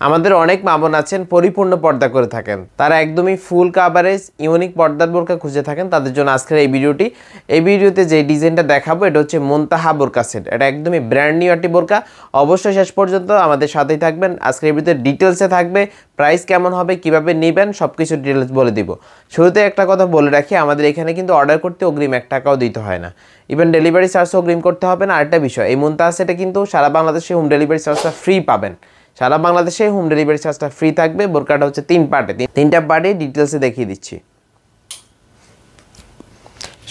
আমাদের অনেক মা বোন আছেন পরিপূর্ণ পর্দা করে থাকেন, তারা একদমই ফুল কাভারেজ ইউনিক পর্দার বোরকা খুঁজে থাকেন। তাদের জন্য আজকের এই ভিডিওটি। এই ভিডিওতে যে ডিজাইনটা দেখাবো এটা হচ্ছে মুনতাহা বোরকা সেট। এটা একদমই ব্র্যান্ড নিউ একটি বোরকা। অবশ্যই শেষ পর্যন্ত আমাদের সাথেই থাকবেন। আজকের এই ভিডিওতে ডিটেলসে থাকবে, প্রাইস কেমন হবে, কিভাবে নেবেন, সব কিছু ডিটেলস বলে দিব। শুরুতে একটা কথা বলে রাখি, আমাদের এখানে কিন্তু অর্ডার করতে অগ্রিম 1 টাকাও দিতে হয় না, ইভেন ডেলিভারি চার্জও অগ্রিম করতে হবে না। আরেকটা বিষয়, এই মুনতাহা সেটে কিন্তু সারা বাংলাদেশে হোম ডেলিভারি চার্জটা ফ্রি পাবেন। সারা বাংলাদেশে হোম ডেলিভারি চার্জটা ফ্রি থাকবে। বোরকাটা হচ্ছে 3 পার্টে, 3টা পার্টে ডিটেলসে দেখিয়ে দিচ্ছি।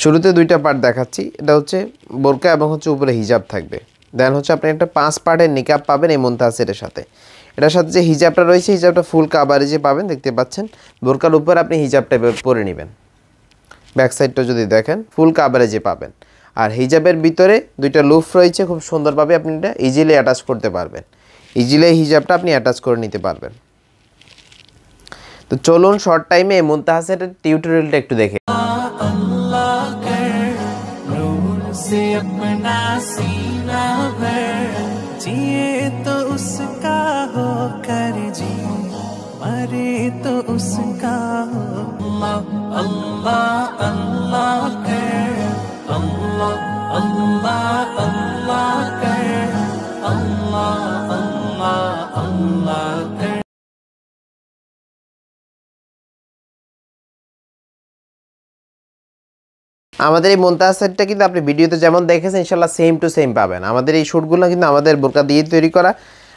শুরুতে 2টা পার্ট দেখাচ্ছি। এটা হচ্ছে বোরকা এবং হচ্ছে উপরে হিজাব থাকবে। দেন হচ্ছে আপনি একটা 5 পার্টের নিকাব পাবেন এই মুনতাহা সেটের সাথে। এটার সাথে যে হিজাবটা রয়েছে, হিজাবটা ফুল কাভারেজে পাবেন, দেখতে পাচ্ছেন। বোরকার উপর আপনি হিজাবটা পরে নেবেন। ব্যাক সাইডটা যদি দেখেন ফুল কাভারেজে পাবেন। আর হিজাবের ভিতরে 2টা লুফ রয়েছে, খুব সুন্দরভাবে আপনি এটা ইজিলি অ্যাটাচ করতে পারবেন। ইজিলি হিজাবটা আপনি অ্যাটাচ করে নিতে পারবেন। তো চলুন শর্ট টাইমে এই মুনতাহা সেটের টিউটোরিয়ালটা একটু দেখে। আমাদের এই মুনতাহা সেটটা কিন্তু আপনি ভিডিওতে যেমন দেখেছেন ইনশাআল্লাহ সেম টু সেম পাবেন। আমাদের এই শ্যুটগুলো কিন্তু আমাদের বোরকা দিয়ে তৈরি করা,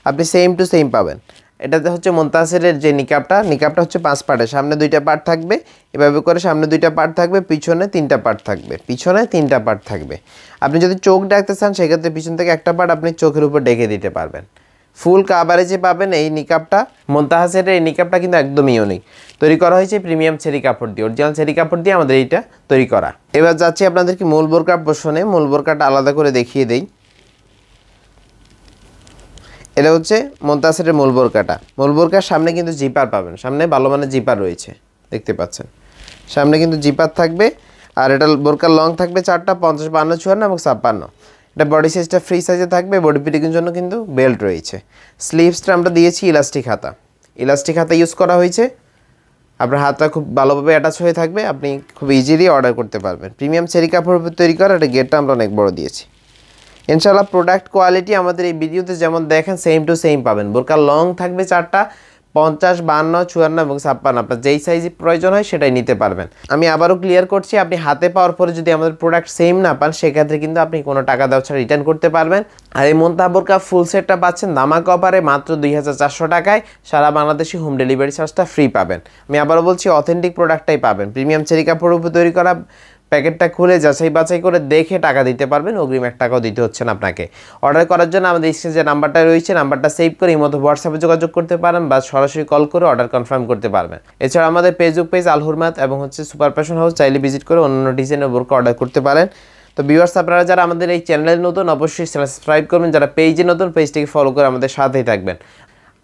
আপনি সেম টু সেম পাবেন। এটাতে হচ্ছে মুনতাহা সেটের যে নিকাবটা হচ্ছে 5 পার্টের। সামনে 2টা পার্ট থাকবে, এভাবে করে সামনে 2টা পার্ট থাকবে, পিছনে 3টা পার্ট থাকবে, পিছনে 3টা পার্ট থাকবে। আপনি যদি চোখ ডাকতে চান সেক্ষেত্রে পিছন থেকে একটা পার্ট আপনি চোখের উপর ডেকে দিতে পারবেন। ফুল কাভারেজে পাবেন এই নিকাবটা। মুনতাহা সেটের এই নিকাবটা কিন্তু একদমই ইউনিক, তৈরি করা হয়েছে প্রিমিয়াম চেরি কাপড় দিয়ে, অরিজিনাল চেরি কাপড় দিয়ে আমাদের এইটা তৈরি করা। এবার যাচ্ছি আপনাদেরকে মূল বোরকার পোর্শনে। মূল বোরকাটা আলাদা করে দেখিয়ে দেই। এটা হচ্ছে মুনতাহা সেটের মূল বোরকাটা। মূল বোরকার সামনে কিন্তু জিপার পাবেন, সামনে ভালো মানের জিপার রয়েছে, দেখতে পাচ্ছেন। সামনে কিন্তু জিপার থাকবে। আর এটা বোরকার লং থাকবে 4টা, 50, 52, 54 এবং 56। এটা বডি সাইজটা ফ্রি সাইজে থাকবে। বডি ফিটিংয়ের জন্য কিন্তু বেল্ট রয়েছে। স্লিভসটা আমরা দিয়েছি ইলাস্টিক হাতা, ইলাস্টিক হাতা ইউজ করা হয়েছে। আপনার হাতটা খুব ভালোভাবে অ্যাটাচ হয়ে থাকবে, আপনি খুব ইজিলি অর্ডার করতে পারবেন। প্রিমিয়াম চেরি কাপড়ের উপর তৈরি করা। এটা গেটটা আমরা অনেক বড় দিয়েছি। ইনশাআল্লাহ প্রোডাক্ট কোয়ালিটি আমাদের এই ভিডিওতে যেমন দেখেন সেম টু সেম পাবেন। বোরকার লং থাকবে 4টা, 50, 52, 54 এবং 56। আপনার যেই সাইজ প্রয়োজন হয় সেটাই নিতে পারবেন। আমি আবারও ক্লিয়ার করছি, আপনি হাতে পাওয়ার পরে যদি আমাদের প্রোডাক্ট সেম না পান সেক্ষেত্রে কিন্তু আপনি কোনো টাকা দেওয়া ছাড়া রিটার্ন করতে পারবেন। আর এই মুনতাহা বোরকা ফুল সেটটা পাচ্ছেন ধামাকা অফারে মাত্র 2400 টাকায়। সারা বাংলাদেশে হোম ডেলিভারি চার্জটা ফ্রি পাবেন। আমি আবারও বলছি, অথেন্টিক প্রোডাক্টটাই পাবেন। প্রিমিয়াম চেরি কাপড়ের উপর তৈরি করা। প্যাকেটটা খুলে যাচাই বাছাই করে দেখে টাকা দিতে পারবেন, অগ্রিম 1 টাকাও দিতে হচ্ছে না আপনাকে। অর্ডার করার জন্য আমাদের স্ক্রিনে যে নাম্বারটা রয়েছে, নাম্বারটা সেভ করে এই মতো হোয়াটসঅ্যাপে যোগাযোগ করতে পারেন বা সরাসরি কল করে অর্ডার কনফার্ম করতে পারবেন। এছাড়া আমাদের ফেসবুক পেজ আল হুরমাত এবং হচ্ছে সুপার ফ্যাশন হাউস চাইলে ভিজিট করে অন্য ডিজাইনের বোরকা অর্ডার করতে পারেন। তো ভিউয়ার্স, আপনারা যারা আমাদের এই চ্যানেলে নতুন অবশ্যই সাবস্ক্রাইব করবেন, যারা পেজে নতুন পেজটিকে ফলো করে আমাদের সাথেই থাকবেন।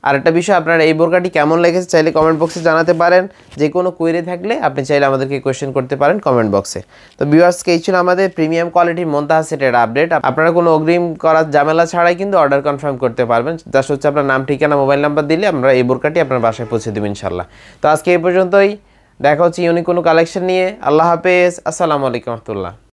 আরেকটা বিষয়, আপনারা এই বোরকাটি কেমন লেগেছে চাইলে কমেন্ট বক্সে জানাতে পারেন। যে কোনো কোয়েরি থাকলে আপনি চাইলে আমাদেরকে কোয়েশ্চেন করতে পারেন কমেন্ট বক্সে। তো ভিউয়ার্সকে এই ছিল আমাদের প্রিমিয়াম কোয়ালিটির মুনতাহা সেটের আপডেট। আপনারা কোনো অগ্রিম করার ঝামেলা ছাড়াই কিন্তু অর্ডার কনফার্ম করতে পারবেন। জাস্ট হচ্ছে আপনার নাম, ঠিকানা, মোবাইল নাম্বার দিলে আমরা এই বোরকাটি আপনার বাসায় পৌঁছে দেব ইনশাআল্লাহ। তো আজকে এই পর্যন্তই, দেখা হচ্ছে ইউনিক কোনো কালেকশন নিয়ে। আল্লাহ হাফেজ, আসসালামু আলাইকুম রহমতুল্লাহ।